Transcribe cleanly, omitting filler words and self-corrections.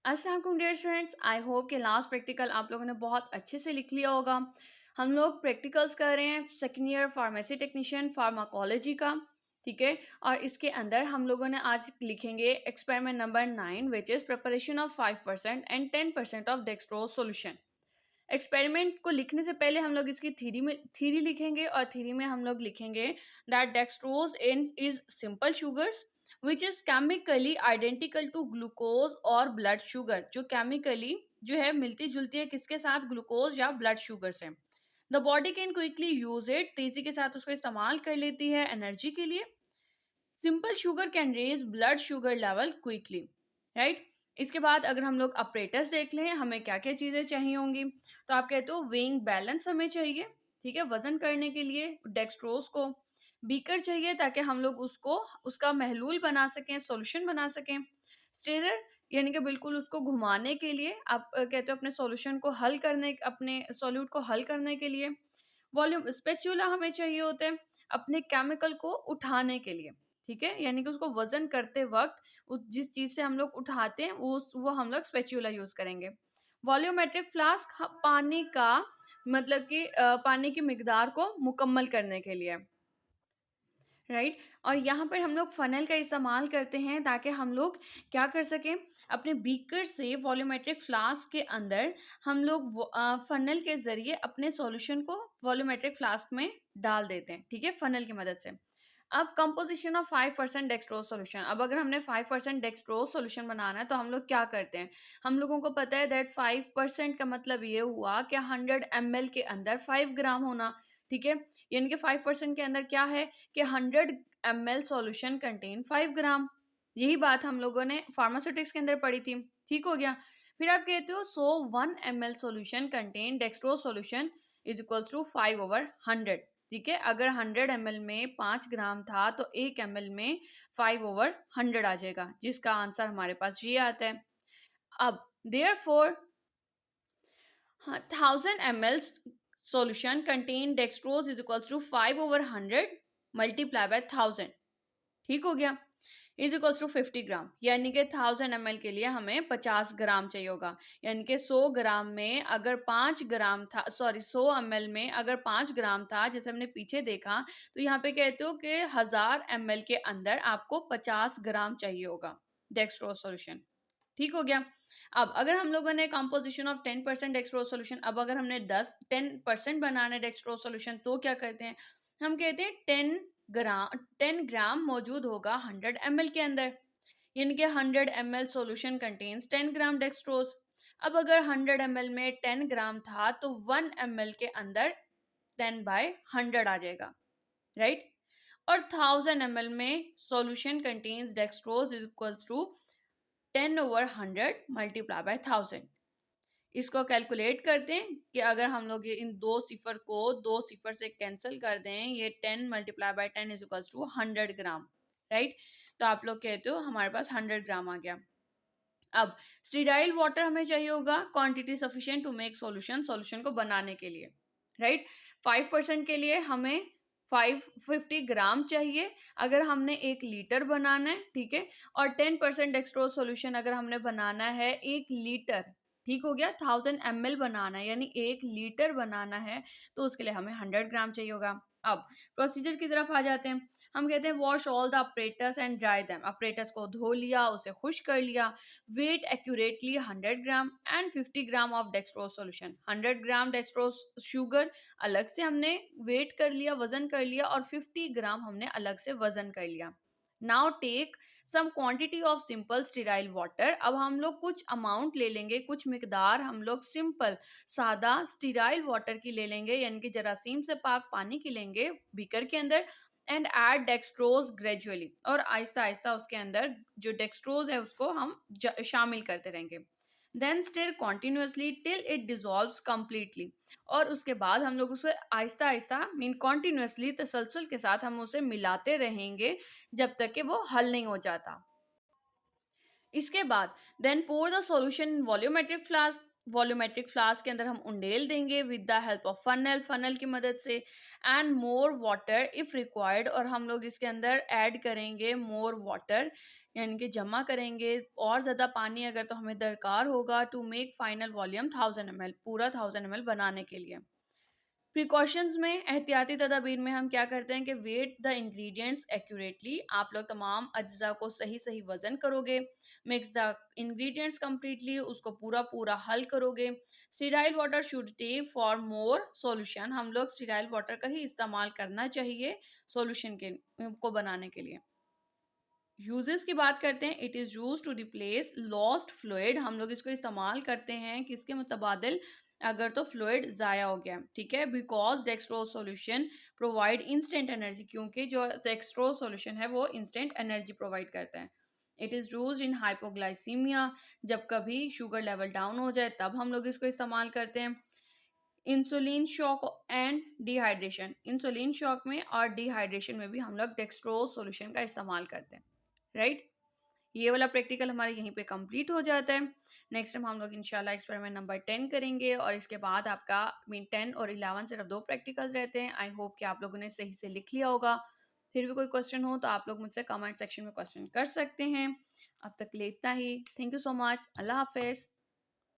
अस्सलाम वालेकुम dear students, I hope कि लास्ट प्रैक्टिकल आप लोगों ने बहुत अच्छे से लिख लिया होगा। हम लोग प्रैक्टिकल्स कर रहे हैं second year pharmacy technician pharmacology का, ठीक है। और इसके अंदर हम लोगों ने आज लिखेंगे experiment number 9 which is preparation of 5% and 10% of dextrose solution. Experiment को लिखने से पहले हम लोग इसकी थ्योरी लिखेंगे, और थ्योरी में हम लोग लिखेंगे that dextrose is simple sugars which is chemically identical to glucose और ब्लड शुगर, जो केमिकली जो है मिलती जुलती है किसके साथ, ग्लूकोज या ब्लड शुगर से। The body can quickly use it, तेजी के साथ उसको इस्तेमाल कर लेती है एनर्जी के लिए। Simple sugar can raise blood sugar level quickly, right. इसके बाद अगर हम लोग अपरेटस देख लें, हमें क्या क्या चीज़ें चाहिए होंगी, तो आप कहते हो वेइंग बैलेंस हमें चाहिए, ठीक है, वजन करने के लिए डेक्सट्रोज को। बीकर चाहिए ताकि हम लोग उसको उसका महलूल बना सकें, सॉल्यूशन बना सकें। स्टेरर यानी कि बिल्कुल उसको घुमाने के लिए, आप कहते हो अपने सॉल्यूशन को हल करने, अपने सॉल्यूट को हल करने के लिए। वॉल्यूम स्पेचुला हमें चाहिए होते हैं अपने केमिकल को उठाने के लिए, ठीक है, यानी कि उसको वजन करते वक्त उस जिस चीज से हम लोग उठाते हैं वो हम लोग स्पेचुला यूज करेंगे। वॉल्यूमेट्रिक फ्लास्क पानी का मतलब कि पानी की मिकदार को मुकम्मल करने के लिए, राइट। और यहाँ पर हम लोग फनल का इस्तेमाल करते हैं ताकि हम लोग क्या कर सकें, अपने बीकर से वॉल्यूमेट्रिक फ्लास्क के अंदर हम लोग फनल के ज़रिए अपने सॉल्यूशन को वॉल्यूमेट्रिक फ्लास्क में डाल देते हैं, ठीक है, फनल की मदद से। अब कंपोजिशन ऑफ 5% डेक्सट्रोज सॉल्यूशन, अब अगर हमने 5% डेक्सट्रोज सॉल्यूशन बनाना है तो हम लोग क्या करते हैं, हम लोगों को पता है दैट 5% का मतलब ये हुआ कि 100 ml के अंदर 5 ग्राम होना, ठीक है। यानी कि 5% के अंदर क्या है कि 100 ml सॉल्यूशन कंटेन 5 ग्राम। यही बात हम लोगों ने फार्मास्यूटिक्स के अंदर पढ़ी थी, ठीक हो गया। फिर आप कहते हो so 1 ml solution contain dextrose solution is equals to 5/100, ठीक है। अगर 100 ml में 5 ग्राम था तो 1 ml में 5/100 आ जाएगा, जिसका आंसर हमारे पास ये आता है। अब therefore 1000 ml solution contain dextrose is equals to 5/100 multiply by 1000, ठीक हो गया, इज इक्वल्स टू 50 ग्राम। यानी कि 1000 ml के लिए हमें 50 ग्राम चाहिए होगा। यानी कि 100 ग्राम में अगर 5 ग्राम था, सॉरी 100 ml में अगर 5 ग्राम था, जैसे हमने पीछे देखा, तो यहाँ पे कहते हो कि 1000 ml के अंदर आपको 50 ग्राम चाहिए होगा डेक्सट्रोज सॉल्यूशन, ठीक हो गया। अब अगर हम लोगों ने कंपोजिशन ऑफ 10% डेक्सट्रोज सॉल्यूशन, अब अगर हमने 10% बनाना है डेक्सट्रोज सॉल्यूशन, तो क्या करते हैं, हम कहते हैं 10 ग्राम मौजूद होगा 100 ml के अंदर, यानी कि 100 ml सॉल्यूशन कंटेन्स 10 ग्राम डेक्सट्रोज। अब अगर 100 ml में 10 ग्राम था तो 1 ml के अंदर 10/100 आ जाएगा, राइट। और 1000 ml में solution contains dextrose is equals to 10/100 multiply by 1000। इसको कैलकुलेट करते हैं कि अगर हम लोग ये इन दो सिफर को 2 सिफर से कैंसिल कर दें, ये 10 multiply by 10 is equals to 100 gram, right. तो आप लोग कहते हो हमारे पास 100 ग्राम आ गया। अब स्टीराइल वाटर हमें चाहिए होगा quantity sufficient to make solution, solution को बनाने के लिए, राइट। 5% के लिए हमें 550 ग्राम चाहिए अगर हमने 1 लीटर बनाना है, ठीक है। और 10% डेक्सट्रोज सॉल्यूशन अगर हमने बनाना है 1 लीटर, ठीक हो गया, 1000 ml बनाना है यानी 1 लीटर बनाना है, तो उसके लिए हमें 100 ग्राम चाहिए होगा। अब प्रोसीजर की तरफ आ जाते हैं। हम कहते हैं wash all the apparatus and dry them, apparatus को धो लिया, उसे खुश्क कर लिया। Weight accurately 100 gram and 50 gram of dextrose solution, 100 gram dextrose sugar अलग से हमने वेट कर लिया, वजन कर लिया, और 50 ग्राम हमने अलग से वजन कर लिया। Now take some quantity of simple sterile water, अब हम लोग कुछ अमाउंट ले लेंगे, कुछ मिकदार हम लोग सिंपल सादा स्टीराइल वाटर की ले लेंगे, यानी कि जरासीम से पाक पानी की लेंगे बीकर के अंदर। एंड ऐड डेक्सट्रोज ग्रेजुअली, और आहिस्ता आहिस्ता उसके अंदर जो डेक्सट्रोज है उसको हम शामिल करते रहेंगे। Then stir continuously till it dissolves completely, और उसके बाद हम लोग उसे आहिस्ता आहिस्ता मीन कॉन्टिन्यूसली तसलसल के साथ हम उसे मिलाते रहेंगे जब तक कि वो हल नहीं हो जाता। इसके बाद then pour the solution volumetric flask, volumetric flask के अंदर हम उंडेल देंगे with the help of funnel, funnel की मदद से। And more water if required, और हम लोग इसके अंदर ऐड करेंगे मोर वाटर यानी कि जमा करेंगे और ज़्यादा पानी अगर तो हमें दरकार होगा to make final volume 1000 ml, पूरा 1000 ml बनाने के लिए। प्रिकॉशंस में, एहतियाती तदाबीर में हम क्या करते हैं कि वेट द इंग्रेडिएंट्स एक्यूरेटली, आप लोग तमाम अज्जा को सही सही वज़न करोगे। मिक्स द इंग्रेडिएंट्स कम्प्लीटली, उसको पूरा पूरा हल करोगे। Sterile water should take for more solution, हम लोग स्टीराइल वाटर का ही इस्तेमाल करना चाहिए सॉल्यूशन के को बनाने के लिए। यूजेस की बात करते हैं, it is use to replace lost fluid, हम लोग इसको इस्तेमाल करते हैं किसके मुतबादिल, अगर तो फ्लूइड ज़ाया हो गया, ठीक है। Because dextrose solution provide instant energy, क्योंकि जो डेक्सट्रोज सॉल्यूशन है वो इंस्टेंट एनर्जी प्रोवाइड करता है। It is use in hypoglycaemia, जब कभी शुगर लेवल डाउन हो जाए तब हम लोग इसको इस्तेमाल करते हैं। Insulin shock and dehydration, insulin shock में और डिहाइड्रेशन में भी हम लोग डेक्सट्रोज सॉल्यूशन का इस्तेमाल करते हैं, राइट। ये वाला प्रैक्टिकल हमारे यहीं पे कंप्लीट हो जाता है। नेक्स्ट टाइम हम लोग इंशाल्लाह एक्सपेरिमेंट नंबर 10 करेंगे और इसके बाद आपका मीन 10 और 11 सिर्फ 2 प्रैक्टिकल्स रहते हैं। आई होप कि आप लोगों ने सही से लिख लिया होगा। फिर भी कोई क्वेश्चन हो तो आप लोग मुझसे कमेंट सेक्शन में क्वेश्चन कर सकते हैं। अब तक के लिए इतना ही। Thank you so much. अल्लाह हाफिज़।